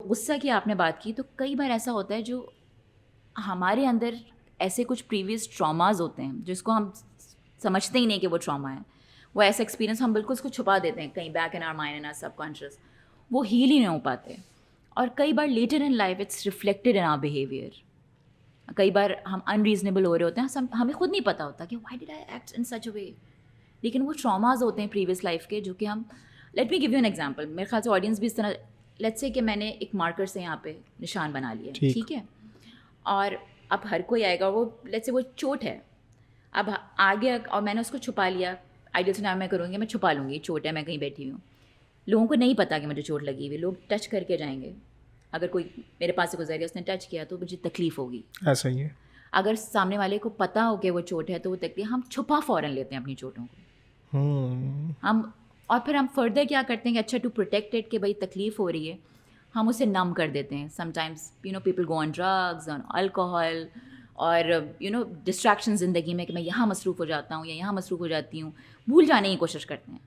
غصہ کی آپ نے بات کی, تو کئی بار ایسا ہوتا ہے جو ہمارے اندر ایسے کچھ پریویس ٹراماز ہوتے ہیں جس کو ہم سمجھتے ہی نہیں کہ وہ ٹراما ہے, وہ ایسا ایکسپیرینس ہم بالکل اس کو چھپا دیتے ہیں کہیں back in our mind, in our subconscious, وہ ہیل ہی نہیں ہو پاتے. اور کئی بار later in life it's reflected in our behaviour. کئی بار ہم انریزنیبل ہو رہے ہوتے ہیں, ہمیں خود نہیں پتہ ہوتا کہ why did I act in سچ اے وے, لیکن وہ ٹراماز ہوتے ہیں پریویس لائف کے جو کہ ہم, let me give you an example, میرے خیال سے آڈینس بھی اس طرح, لیٹس سے کہ میں نے ایک مارکر سے یہاں پہ نشان بنا لیا, ٹھیک ہے, اور اب ہر کوئی آئے گا, وہ لیٹس سے وہ چوٹ ہے, اب آگے, اور میں نے اس کو چھپا لیا, آئیڈیل سے میں کروں گی, میں چھپا لوں گی چوٹ ہے, میں کہیں بیٹھی ہوں, لوگوں کو نہیں پتا کہ مجھے چوٹ لگی ہوئی, لوگ ٹچ کر کے جائیں گے, اگر کوئی میرے پاس سے گزر گیا, اس نے ٹچ کیا تو مجھے تکلیف ہوگی. ایسا ہی ہے. اگر سامنے والے کو پتہ ہو کہ وہ چوٹ ہے تو وہ تکلیف, ہم چھپا فوراً لیتے ہیں اپنی چوٹوں کو. ہم اور پھر ہم فردر کیا کرتے ہیں کہ اچھا ٹو پروٹیکٹ اٹ, کہ بھائی تکلیف ہو رہی ہے, ہم اسے نم کر دیتے ہیں. سم ٹائمس پیپل گو آن ڈرگز, آن الکوہل, اور ڈسٹریکشن زندگی میں, کہ میں یہاں مصروف ہو جاتا ہوں یا یہاں مصروف ہو جاتی ہوں, بھول جانے کی کوشش کرتے ہیں.